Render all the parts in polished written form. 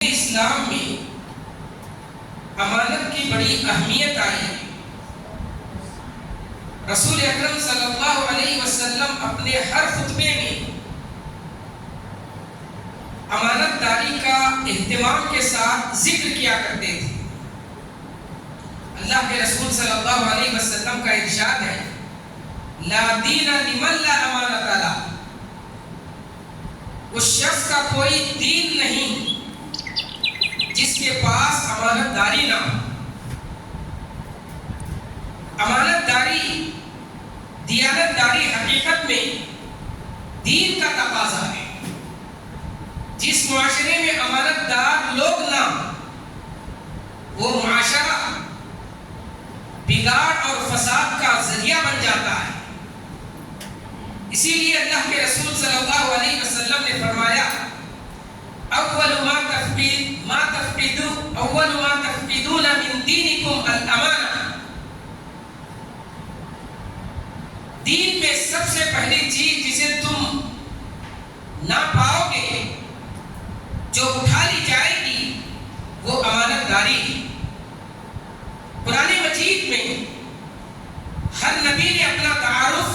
اسلام میں امانت کی بڑی اہمیت آئی ہے۔ رسول اکرم صلی اللہ علیہ وسلم اپنے ہر خطبے میں امانت داری کا اہتمام کے ساتھ ذکر کیا کرتے تھے۔ اللہ کے رسول صلی اللہ علیہ وسلم کا ارشاد ہے، لا دین لمن لا امانت له، اس شخص کا کوئی دین نہیں جس کے پاس امانت داری نہ ہو۔ امانت داری، دیانت داری حقیقت میں دین کا تقاضا ہے۔ جس معاشرے میں امانت دار لوگ نہ ہوں، وہ معاشرہ بگاڑ اور فساد کا ذریعہ بن جاتا ہے۔ اسی لیے اللہ کے رسول صلی اللہ علیہ وسلم نے فرمایا، اول ما تفقدون من دینکم الامانہ، دین میں سب سے پہلی چیز جسے تم نہ پاؤ گے، جو اٹھا لی جائے گی، وہ امانت داری ہے۔ قرآن مجید میں ہر نبی نے اپنا تعارف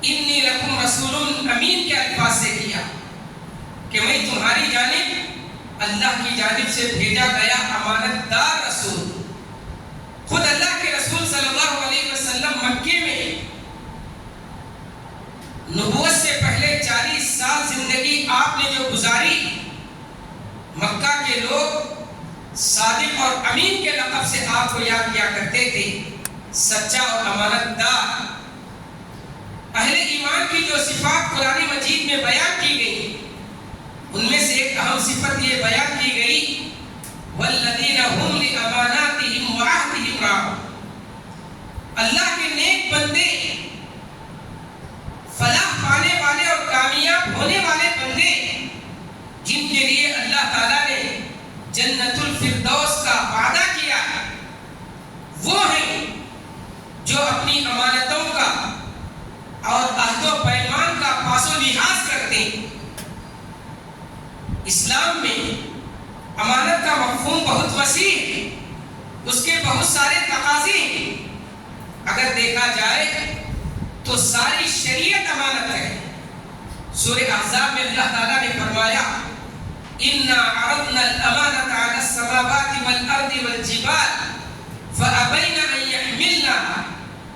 انی لکم رسول امین کے الفاظ سے کیا کہ میں تمہاری جانب اللہ کی جانب سے بھیجا گیا امانت دار رسول۔ خود اللہ کے رسول صلی اللہ علیہ وسلم مکے میں نبوت سے پہلے 40 سال زندگی آپ نے جو گزاری، مکہ کے لوگ صادق اور امین کے لقب سے آپ کو یاد کیا کرتے تھے، سچا اور امانت دار۔ اہل ایمان کی جو صفات قرآن مجید میں بیان کی گئی، ان میں سے ایک اہم صفت یہ بیان کی گئی، والذین هم لاماناتهم وعهدهم راعون۔ اللہ کے نیک بندے، فلاح پانے والے اور کامیاب ہونے والے بندے، جن کے لیے اللہ تعالیٰ نے جنت الفردوس کا وعدہ کیا ہے، وہ ہیں جو اپنی امانتوں کا اور عہد و پیمان کا پاس و لحاظ کرتے ہیں۔ اسلام میں امانت کا مفہوم بہت وسیع ہے، اس کے بہت سارے تقاضے ہیں۔ اگر دیکھا جائے تو ساری شریعت امانت ہے۔ سورہ احزاب میں اللہ تعالیٰ نے فرمایا، اِنَّا عَرَضْنَا الْأَمَانَةَ عَلَى السَّمَاوَاتِ وَالْأَرْضِ وَالْجِبَالِ فَأَبَيْنَ أَن يَحْمِلْنَهَا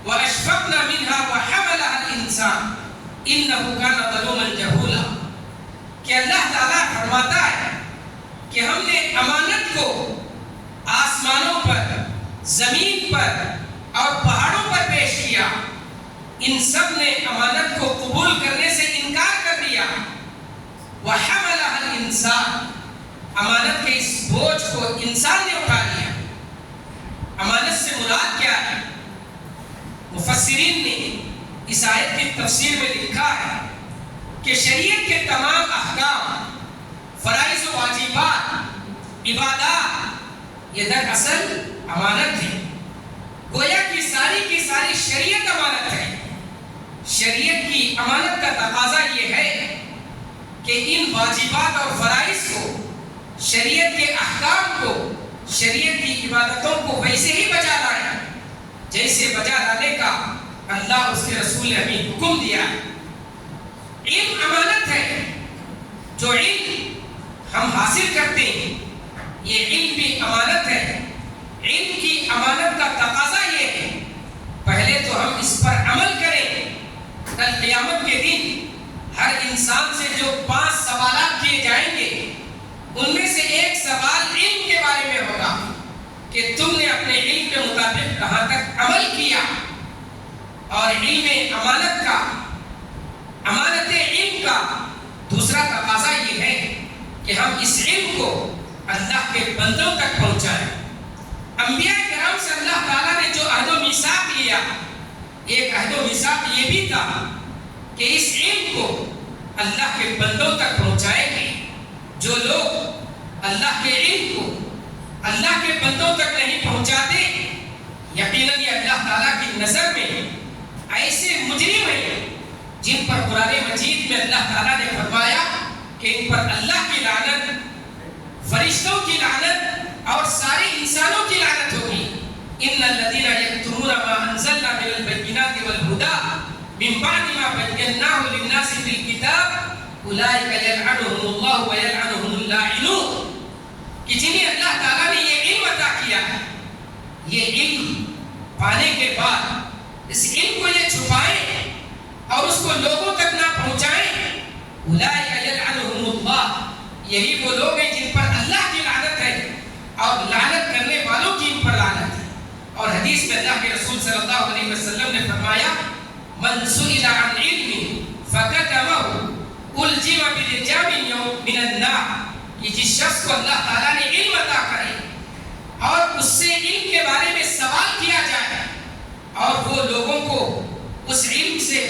وَأَشْفَقْنَ مِنْهَا وَحَمَلَهَا الْإِنسَانُ إِنَّهُ كَانَ ظَلُومًا جَهُولًا۔ کہ اللہ تعالیٰ فرماتا ہے کہ ہم نے امانت کو آسمانوں پر، زمین پر اور پہاڑوں پر پیش کیا، ان سب نے امانت کو قبول کرنے سے انکار کر دیا۔ وَحَمَلَهَا الْإِنسَانُ، امانت کے اس بوجھ کو انسان نے اٹھا لیا۔ امانت سے مراد کیا ہے؟ مفسرین نے اس آیت کی تفسیر میں لکھا ہے کہ شریعت کے تمام احکام، فرائض و واجبات، عبادات، یہ دراصل امانت ہے۔ گویا کی ساری شریعت امانت ہے۔ شریعت کی امانت کا تقاضا یہ ہے کہ ان واجبات اور فرائض کو، شریعت کے احکام کو، شریعت کی عبادتوں کو ویسے ہی بجا لائے جیسے بجا لانے کا اللہ اس کے رسول نے ہمیں حکم دیا ہے۔ علم امانت ہے۔ جو علم ہم حاصل کرتے ہیں، یہ علم بھی امانت ہے۔ علم کی امانت کا تقاضا یہ ہے، پہلے تو ہم اس پر عمل کریں۔ کل قیامت کے دن ہر انسان سے جو 5 سوالات کیے جائیں گے، ان میں سے ایک سوال علم کے بارے میں ہوگا کہ تم نے اپنے علم کے مطابق کہاں تک عمل کیا۔ اور علم امانت کا، امانت علم کا دوسرا تقاضا یہ ہے کہ ہم اس علم کو اللہ کے بندوں تک پہنچائیں۔ انبیاء کرام سے اللہ تعالیٰ نے جو عہد و میثاق لیا، ایک عہد و میثاق یہ بھی تھا کہ اس علم کو اللہ کے بندوں تک پہنچائیں گے۔ جو لوگ اللہ کے علم کو اللہ کے بندوں تک نہیں پہنچاتے، یقیناً یہ اللہ تعالیٰ کی نظر میں ایسے مجرم ہیں جن پر قرآن مجید میں اللہ تعالیٰ نے فرمایا کہ ان پر اللہ کی لعنت اولئک یلعنہم اللہ ویلعنہم اللاعنون، کہ جنہیں اللہ تعالیٰ نے یہ علم عطا کیا ہے، یہ علم پانے کے بعد اس علم کو یہ چھپائیں اور اس کو لوگوں تک نہ پہنچائیں، اولئک یلعنہم اللہ، یہی وہ لوگ ہیں جن پر اللہ کی لعنت ہے اور لعنت کرنے والوں کی ان پر لعنت ہے۔ اور حدیث میں اللہ کے رسول صلی اللہ علیہ وسلم نے فرمایا من سئل عن علم فكتمه الجم بلجام من النار، کہ جس شخص کو اللہ تعالیٰ نے علم عطا کرے اور اس سے علم کے بارے میں سوال کیا جائے اور وہ لوگوں کو اس علم سے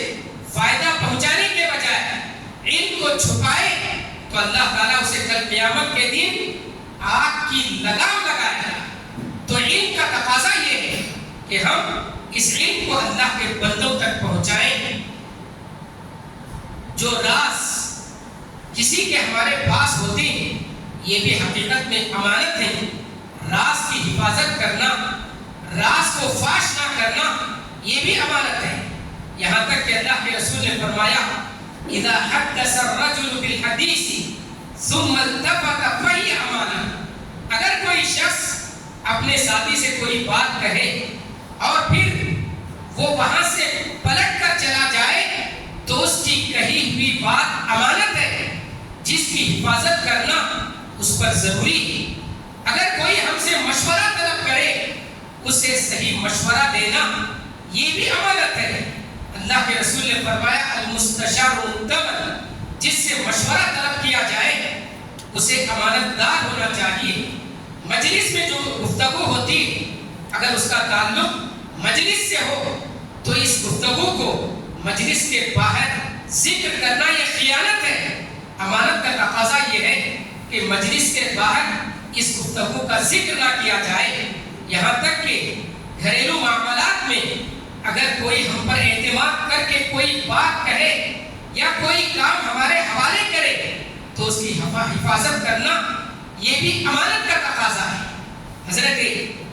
فائدہ پہنچانے کے بجائے علم کو چھپائے تو اللہ تعالیٰ اسے کل قیامت کے دن آگ کی لگام لگائے گا۔ تو علم کا تقاضا یہ ہے کہ ہم اس علم کو اللہ کے بندوں تک پہنچائیں۔ جو راز کسی کے ہمارے پاس ہوتے ہیں یہ بھی حقیقت میں امانت ہے۔ راز کی حفاظت کرنا، راز کو فاش نہ کرنا یہ بھی امانت ہے۔ یہاں تک کہ اللہ کے رسول نے فرمایا اذا حدث الرجل بالحدیث ثم التفت فهي امانہ، اگر کوئی شخص اپنے ساتھی سے کوئی بات کہے اور پھر وہ وہاں سے پلٹ کر چلا جائے تو اس کی کہی ہوئی بات امانت ہے جس کی حفاظت کرنا اس پر ضروری ہے۔ اگر کوئی ہم سے مشورہ طلب کرے اسے صحیح مشورہ دینا یہ بھی امانت ہے۔ اللہ کے رسول نے فرمایا المستشار مؤتمن، جس سے مشورہ طلب کیا جائے اسے امانت دار ہونا چاہیے۔ مجلس میں جو گفتگو ہوتی ہے اگر اس کا تعلق مجلس سے ہو تو اس گفتگو کو مجلس کے باہر ذکر کرنا یہ خیانت ہے۔ امانت کا تقاضا یہ ہے کہ مجلس کے باہر اس گفتگو کا ذکر نہ کیا جائے۔ یہاں تک کہ گھریلو معاملات میں اگر کوئی ہم پر اعتماد کر کے کوئی بات کہے یا کوئی کام ہمارے حوالے کرے تو اس کی حفاظت کرنا یہ بھی امانت کا تقاضا ہے۔ حضرت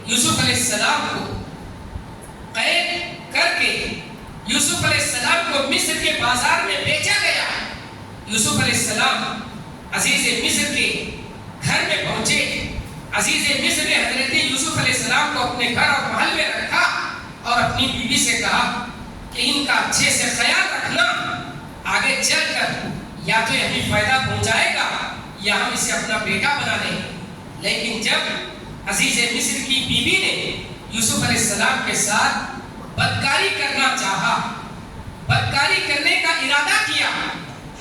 یوسف علیہ السلام کو قید کر کے یوسف علیہ السلام کو مصر کے بازار میں بیچا گیا۔ یوسف علیہ السلام عزیز مصر کے گھر میں پہنچے۔ عزیز مصر نے حضرت یوسف علیہ السلام کو اپنے گھر اور محل میں رکھا اور اپنی بیوی سے کہا کہ ان کا اچھے سے خیال رکھنا، آگے چل کر یا تو ہمیں فائدہ پہنچائے گا یا ہم اسے اپنا بیٹا بنا لیں گے۔ لیکن جب عزیز مصر کی بیوی نے یوسف علیہ السلام کے ساتھ بدکاری کرنا چاہا، بدکاری کرنے کا ارادہ کیا،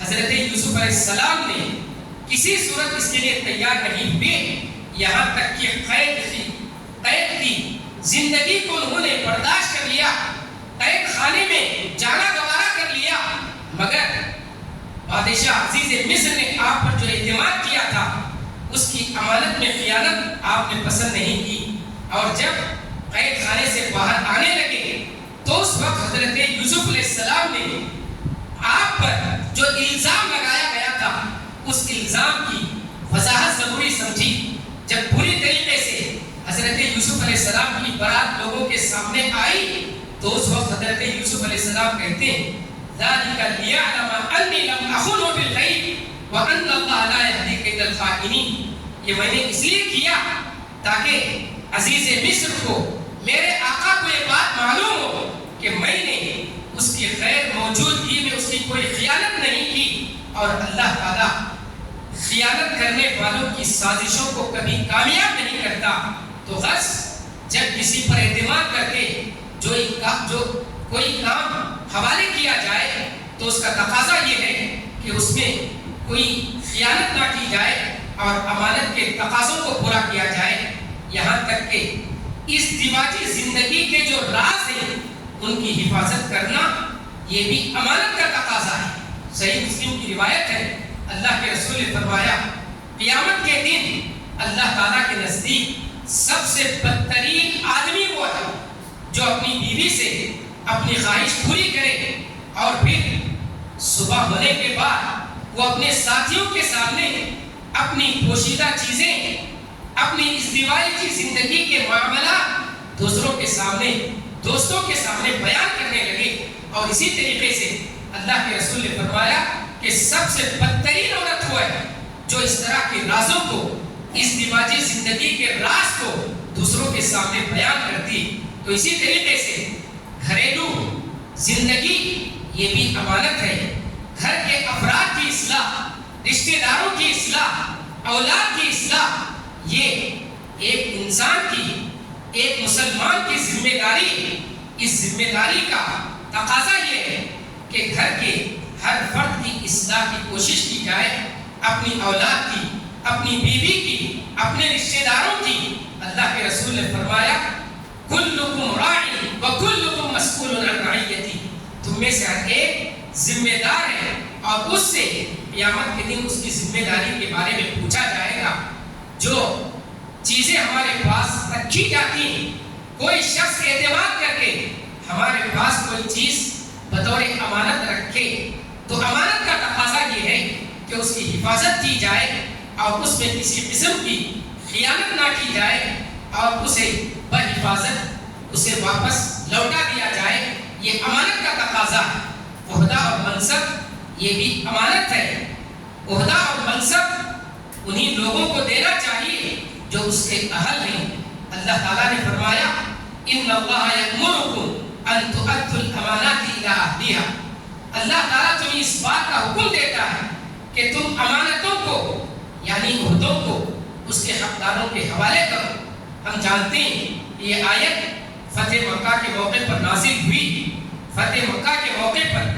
حضرت یوسف علیہ السلام نے کسی صورت اس کے لیے تیار نہیں ہوئے، یہاں تک کہ قید کی زندگی کو انہوں نے برداشت کر لیا، قید خانے میں جانا گوارا کر لیا، مگر بادشاہ عزیز مصر نے آپ پر جو اعتماد کیا تھا اس کی امانت میں خیانت آپ نے پسند نہیں کی، اور جب قید خانے سے باہر آنے لگے تو اس وقت حضرت یوسف علیہ السلام نے آپ پر جو الزام لگایا گیا تھا اس الزام کی وضاحت ضروری سمجھی۔ جب پوری طریقے سے حضرت یوسف علیہ السلام کی برات لوگوں کے سامنے آئی تو اس وقت حضرت یوسف علیہ السلام کہتے ہیں ذَلِكَ لِيَعْلَمَ أَنِّي لَمْ أَخُنْهُ بِالْغَيْبِ وَأَنَّ اللَّهَ لَا يَهْدِي كَيْدَ الْخَائِنِينَ، یہ میں نے اس لیے کیا تاکہ عزیز مصر کو، میرے آقا کو یہ بات معلوم ہو کہ میں نے اس کی غیر موجودگی میں اس کی کوئی خیانت نہیں کی، اور اللہ تعالیٰ خیانت کرنے والوں کی سازشوں کو کبھی کامیاب نہیں کرتا۔ تو غرض جب کسی پر اعتماد کر کے جو کوئی کام حوالے کیا جائے تو اس کا تقاضا یہ ہے کہ اس میں کوئی خیانت نہ کی جائے اور امانت کے تقاضوں کو پورا کیا جائے، یہاں تک کہ اس دماغی زندگی کے جو راز ہیں ان کی حفاظت کرنا یہ بھی امانت کا تقاضا ہے۔ صحیح مسلم کی روایت ہے، اللہ کے رسول نے فرمایا قیامت کے دن اللہ تعالیٰ کے نزدیک سب سے بدترین آدمی وہ ہے جو اپنی بیوی سے اپنی خواہش پوری کرے اور پھر صبح ہونے کے بعد وہ اپنے ساتھیوں کے سامنے اپنی پوشیدہ چیزیں، اپنی ازدواجی کی زندگی کے معاملات دوستوں کے سامنے بیان کرنے لگے۔ اور اسی طریقے سے اللہ کے رسول نے فرمایا کہ سب سے بدترین عورت وہ ہے جو اس طرح کے رازوں کو، اس دماغی زندگی کے راز کو دوسروں کے سامنے بیان کرتی۔ تو اسی طریقے سے گھریلو زندگی یہ بھی امانت ہے۔ گھر کے افراد کی اصلاح، رشتہ داروں کی اصلاح، اولاد کی اصلاح، یہ ایک انسان کی، ایک مسلمان کی ذمہ داری۔ اس ذمہ داری کا تقاضا یہ ہے کہ گھر کے ہر فرد کی اصلاح کی کوشش کی جائے، اپنی اولاد کی، اپنی بیوی کی، اپنے رشتہ داروں کی۔ اللہ کے رسول نے فرمایا کلکم راعی وکلکم مسئول عن رعیتی، تم میں سے ہر ایک ذمہ دار ہے اور اس سے قیامت کے دن اس کی ذمہ داری کے بارے میں پوچھا جائے گا۔ جو چیزیں ہمارے پاس رکھی جاتی ہیں، کوئی شخص اعتماد کر کے ہمارے پاس کوئی چیز بطور امانت رکھے تو امانت کا تقاضا یہ ہے کہ اس کی حفاظت کی جائے اور اس میں کسی قسم کی خیانت نہ کی جائے اور اسے بحفاظت اسے واپس لوٹا دیا جائے۔ یہ امانت کا تقاضا ہے۔ عہدہ اور منصب یہ بھی امانت ہے۔ عہدہ اور منصب انہی لوگوں کو دینا چاہیے جو اس کے اہل ہیں۔ اللہ تعالیٰ نے فرمایا ان اللہ یأمرکم ان تؤدوا الامانات الی اہلہا، اللہ تعالیٰ تمہیں اس بات کا حکم دیتا ہے کہ تم امانتوں کو یعنی عہدوں کو اس کے حقداروں کے حوالے کرو۔ ہم جانتے ہیں کہ یہ آیت فتح مکہ کے موقع پر نازل ہوئی۔ فتح مکہ کے موقع پر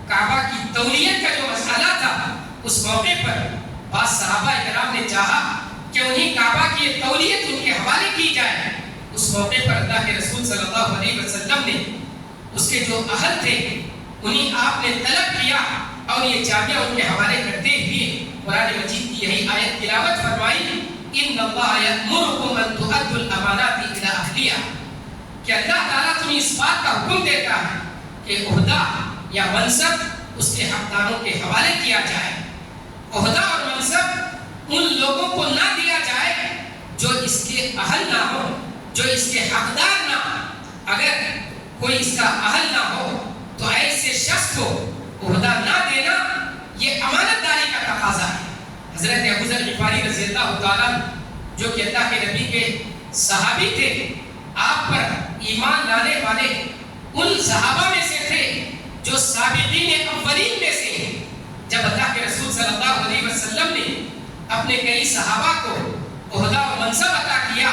کعبہ کی تولیت کا جو مسئلہ تھا، اس موقع پر بعض صحابہ اکرام نے چاہا کہ انہیں کعبہ کی تولیت ان کے حوالے کی جائے۔ اس موقع پر اللہ کے رسول صلی اللہ علیہ وسلم نے اس کے جو اہل تھے انہیں آپ نے طلب کیا اور یہ چابیاں ان کے حوالے کرتے ہوئے قرآن مجید کی یہی آیت تلاوت فرمائی ان اللہ یأمرکم ان تؤدوا الامانات الی اہلہا، کہ اللہ تعالیٰ تمہیں اس بات کا حکم دیتا ہے کہ عہدہ یا منصب اس کے حقداروں کے حوالے کیا جائے۔ عہدہ اور منصب ان لوگوں کو نہ دیا جائے جو اس کے اہل نہ ہو، جو اس کے حقدار نہ ہو۔ اگر کوئی اس کا اہل نہ ہو تو ایسے شخص کو عہدہ نہ دینا یہ امانت داری کا تقاضا ہے۔ حضرت ابو ذر غفاری رضی اللہ تعالیٰ جو کہ اللہ کے نبی کے صحابی تھے، آپ پر ایمان لانے والے ان صحابہ میں سے تھے جو سابقین اولین میں سے ہیں۔ جب اللہ کے رسول صلی اللہ علیہ وسلم نے اپنے کئی صحابہ کو عہدہ اور منصب عطا کیا،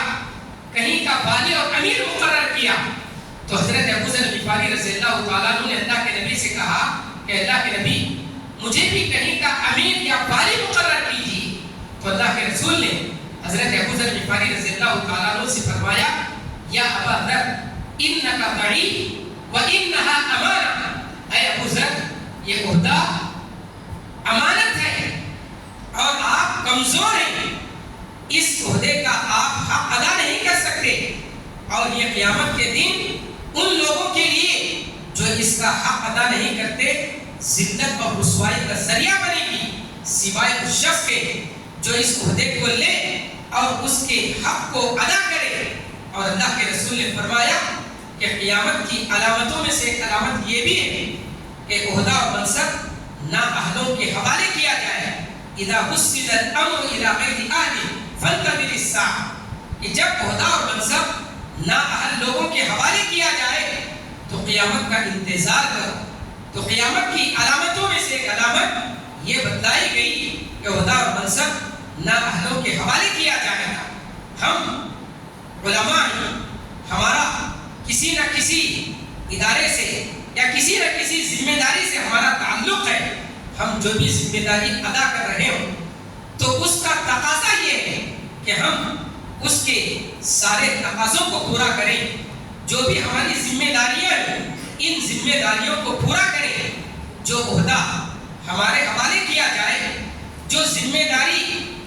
کہیں کا والی اور امیر مقرر کیا، تو حضرت ابو ذر غفاری رضی اللہ تعالیٰ نے اللہ کے نبی سے کہا کہ اللہ کے نبی مجھے بھی کہیں کا امیر یا والی مقرر کیجیے۔ تو اللہ کے رسول نے حضرت ابو ذر غفاری رضی اللہ تعالیٰ سے فرمایا یا ابا ذر انک ضعیف وانہا امانہ، اے ابو ذر یہ عہدہ امانت ہے اور آپ کمزور ہیں، اس عہدے کا آپ حق ادا نہیں کر سکتے، اور یہ قیامت کے دن ان لوگوں کے لیے جو اس کا حق ادا نہیں کرتے ذلت اور رسوائی کا ذریعہ بنے گی، سوائے اس شخص کے جو اس عہدے کو لے اور اس کے حق کو ادا کرے۔ اور اللہ کے رسول نے فرمایا کہ قیامت کی علامتوں میں سے ایک علامت یہ بھی ہے کہ عہدہ اور منصب نااہلوں کے حوالے کیا جائے۔ اذا وسد الامر الى غیر اہلہ فانتظر الساعہ، کہ جب عہدہ اور منصب نااہل لوگوں کے حوالے کیا جائے تو قیامت کا انتظار کرو۔ تو قیامت کی علامتوں میں سے ایک علامت یہ بتلائی گئی کہ عہدہ اور منصب نااہلوں کے حوالے کیا جائے گا۔ ہم علماء ہمارا کسی نہ کسی ادارے سے یا کسی نہ کسی ذمہ داری سے ہمارا تعلق ہے، ہم جو بھی ذمہ داری ادا کر رہے ہوں تو اس کا تقاضا یہ ہے کہ ہم اس کے سارے تقاضوں کو پورا کریں۔ جو بھی ہماری ذمہ داریاں ہیں ان ذمہ داریوں کو پورا کریں۔ جو عہدہ ہمارے حوالے کیا جائے، جو ذمہ داری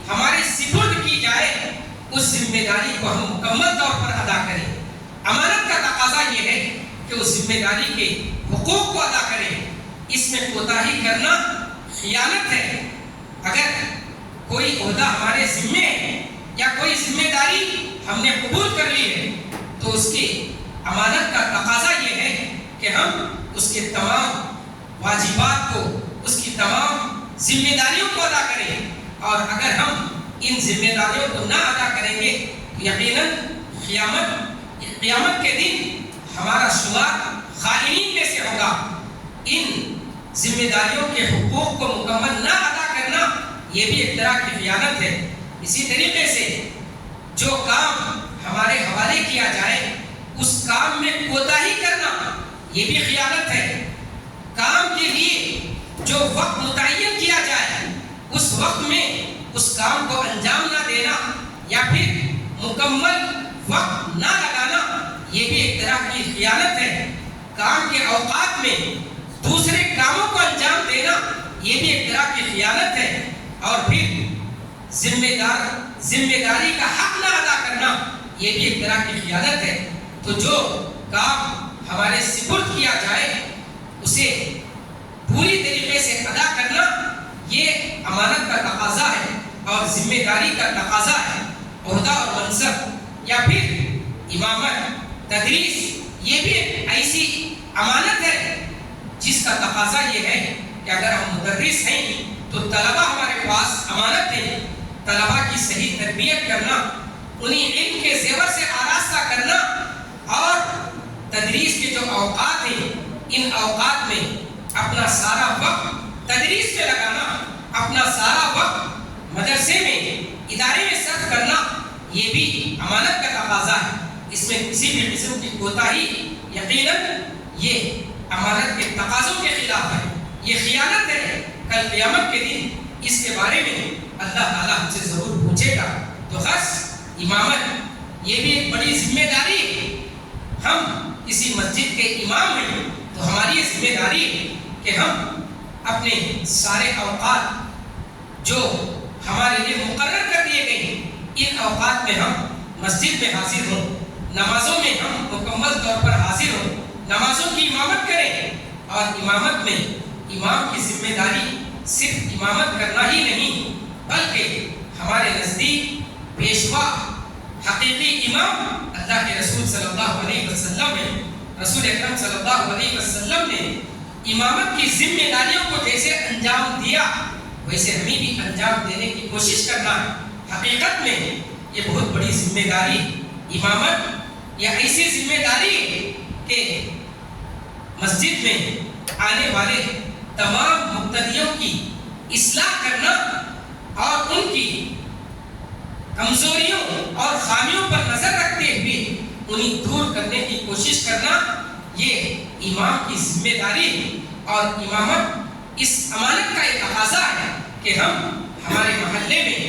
ہمارے سپرد کی جائے، اس ذمہ داری کو ہم مکمل طور پر ادا کریں۔ امانت کا تقاضا یہ ہے کہ اس ذمہ داری کے حقوق کو ادا کریں۔ اس میں کوتاہی کرنا خیانت ہے۔ اگر کوئی عہدہ ہمارے ذمے ہے یا کوئی ذمہ داری ہم نے قبول کر لی ہے تو اس کی امانت کا تقاضا یہ ہے کہ ہم اس کے تمام واجبات کو، اس کی تمام ذمہ داریوں کو ادا کریں، اور اگر ہم ان ذمہ داریوں کو نہ ادا کریں گے تو یقیناً قیامت کے دن ہمارا شمار خائنین میں سے ہوگا۔ ان ذمہ داریوں کے حقوق کو مکمل نہ ادا کرنا یہ بھی ایک طرح کی خیانت ہے۔ اسی طریقے سے جو کام ہمارے حوالے کیا جائے اس کام میں کوتاہی کرنا یہ بھی خیانت ہے۔ کام کے لیے جو وقت متعین کیا جائے اس وقت میں اس کام کو انجام نہ دینا یا پھر مکمل وقت نہ لگانا یہ بھی ایک طرح کی خیانت ہے۔ کام کے اوقات میں دوسرے کاموں کو انجام دینا یہ بھی ایک طرح کی خیانت ہے، اور پھر ذمہ داری کا حق نہ ادا کرنا یہ بھی ایک طرح کی خیانت ہے۔ تو جو کام ہمارے سپرد کیا جائے اسے پوری طریقے سے ادا کرنا یہ امانت کا تقاضا ہے اور ذمہ داری کا تقاضا ہے۔ عہدہ اور منصب یا پھر امامت، تدریس یہ بھی ایک ایسی امانت ہے جس کا تقاضا یہ ہے کہ اگر ہم مدرس ہیں تو طلبہ ہمارے پاس امانت ہے۔ طلبہ کی صحیح تربیت کرنا، انہیں علم کے زیور سے آراستہ کرنا، اور تدریس کے جو اوقات ہیں ان اوقات میں اپنا سارا وقت تدریس میں لگانا، اپنا سارا وقت مدرسے میں، ادارے میں صرف کرنا یہ بھی امانت کا تقاضا ہے۔ اس میں کسی بھی قسم کی کوتاہی یقیناً یہ امانت کے تقاضوں کے خلاف ہے، یہ خیانت ہے۔ کل قیامت کے دن اس کے بارے میں اللہ تعالیٰ ہم سے ضرور پوچھے گا۔ تو خاص امامت یہ بھی ایک بڑی ذمہ داری ہے۔ ہم کسی مسجد کے امام ہیں تو ہماری یہ ذمہ داری ہے کہ ہم اپنے سارے اوقات جو ہمارے لیے مقرر کر دیے گئے ہیں ان اوقات میں ہم مسجد میں حاضر ہوں، نمازوں میں ہم مکمل طور پر حاضر ہوں، نمازوں کی امامت کریں۔ اور امامت میں امام کی ذمہ داری صرف امامت کرنا ہی نہیں بلکہ ہمارے نزدیک پیشوا حقیقی امام اللہ کے رسول صلی اللہ علیہ وسلم ہے۔ رسول اکرم صلی اللہ علیہ وسلم نے امامت کی ذمہ داریوں کو جیسے انجام دیا ویسے ہمیں بھی انجام دینے کی کوشش کرنا ہے۔ حقیقت میں یہ بہت بڑی ذمہ داری امامت یا ایسی ذمہ داری ہے کہ مسجد میں آنے والے تمام مقتدیوں کی اصلاح کرنا اور ان کی کمزوریوں اور خامیوں پر نظر رکھتے ہوئے انہیں دور کرنے کی کوشش کرنا یہ امام کی ذمہ داری ہے۔ اور امامت اس امانت کا ایک تقاضا ہے کہ ہم ہمارے محلے میں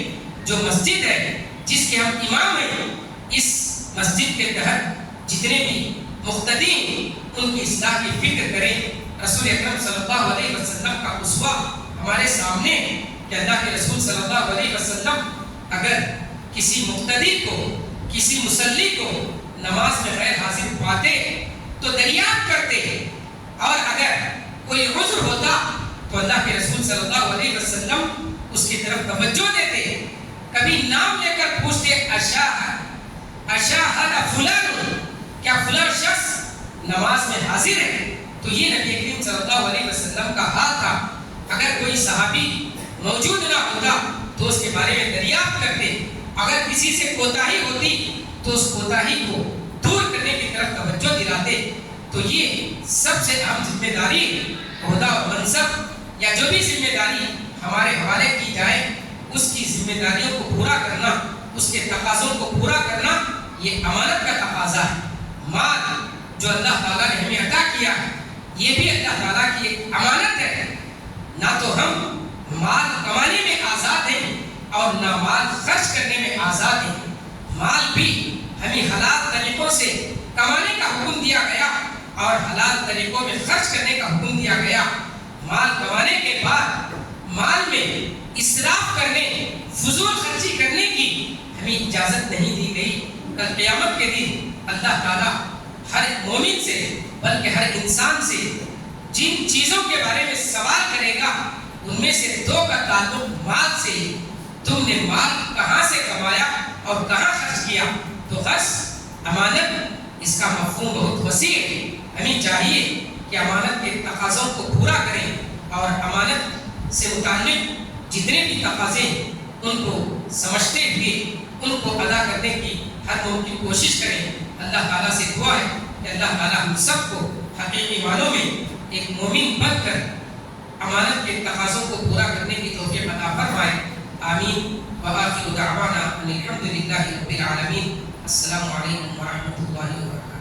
جو مسجد ہے جس کے ہم امام ہیں اس مسجد کے تحت جتنے بھی مقتدی ہیں ان کی اصلاح کی فکر کریں۔ رسول اکرم صلی اللہ علیہ وسلم کا اسوہ ہمارے سامنے ہے کہ اللہ کے رسول صلی اللہ علیہ وسلم اگر کسی مقتدی کو، کسی مصلی کو نماز میں غیر حاضر پاتے تو دریافت کرتے، اور اگر کوئی عذر ہوتا تو اللہ کے رسول صلی اللہ علیہ وسلم اس کی طرف توجہ دیتے، کبھی نام لے کر پوچھتے اشاہد فلان، کیا فلاں شخص نماز میں حاضر ہے؟ تو یہ نبی کریم صلی اللہ علیہ وسلم کا حال تھا۔ اگر کوئی صحابی موجود نہ ہوتا تو اس کے بارے میں دریافت کرتے، اگر کسی سے کوتاہی ہوتی تو اس کوتاہی کو دور کرنے کی طرف توجہ دلاتے۔ تو یہ سب سے اہم ذمہ داری عہدہ اور منصب یا جو بھی ذمہ داری ہمارے حوالے کی جائے اس کی ذمہ داریوں کو پورا کرنا، اس کے تقاضوں کو پورا کرنا یہ امانت کا تقاضا ہے۔ مال جو اللہ تعالیٰ نے ہمیں عطا کیا ہے یہ بھی اللہ تعالیٰ کی ایک امانت ہے۔ نہ تو ہم مال کمانے میں آزاد ہیں اور نہ مال خرچ کرنے میں آزاد ہیں۔ مال بھی ہمیں حلال طریقوں سے کمانے کا حکم دیا گیا اور حلال طریقوں میں خرچ کرنے کا حکم دیا گیا۔ مال کمانے کے بعد مال میں اسراف کرنے، فضول خرچی کرنے کی ہمیں اجازت نہیں دی گئی۔ کل قیامت کے دن اللہ تعالیٰ ہر مومن سے بلکہ ہر انسان سے جن چیزوں کے بارے میں سوال کرے گا ان میں سے دو کا تعلق مال سے، تم نے مال کہاں سے کمایا اور کہاں خرچ کیا۔ تو خرچ امانت اس کا مفہوم بہت وسیع ہے۔ ہمیں چاہیے کہ امانت کے تقاضوں کو پورا کریں اور امانت سے متعلق جتنے بھی تقاضے ان کو سمجھتے ہوئے ان کو ادا کرنے کی ہر ممکن کوشش کریں. اللہ تعالیٰ سے دعا ہے کہ اللہ تعالیٰ ہم سب کو حقیقی معنوں میں ایک مومن بن کر امانت کے تقاضوں کو پورا کرنے کی توفیق عطا فرمائے. آمین. وآخر دعوانا ان الحمد للہ رب العالمین. السلام علیکم ورحمۃ اللہ وبرکاتہ.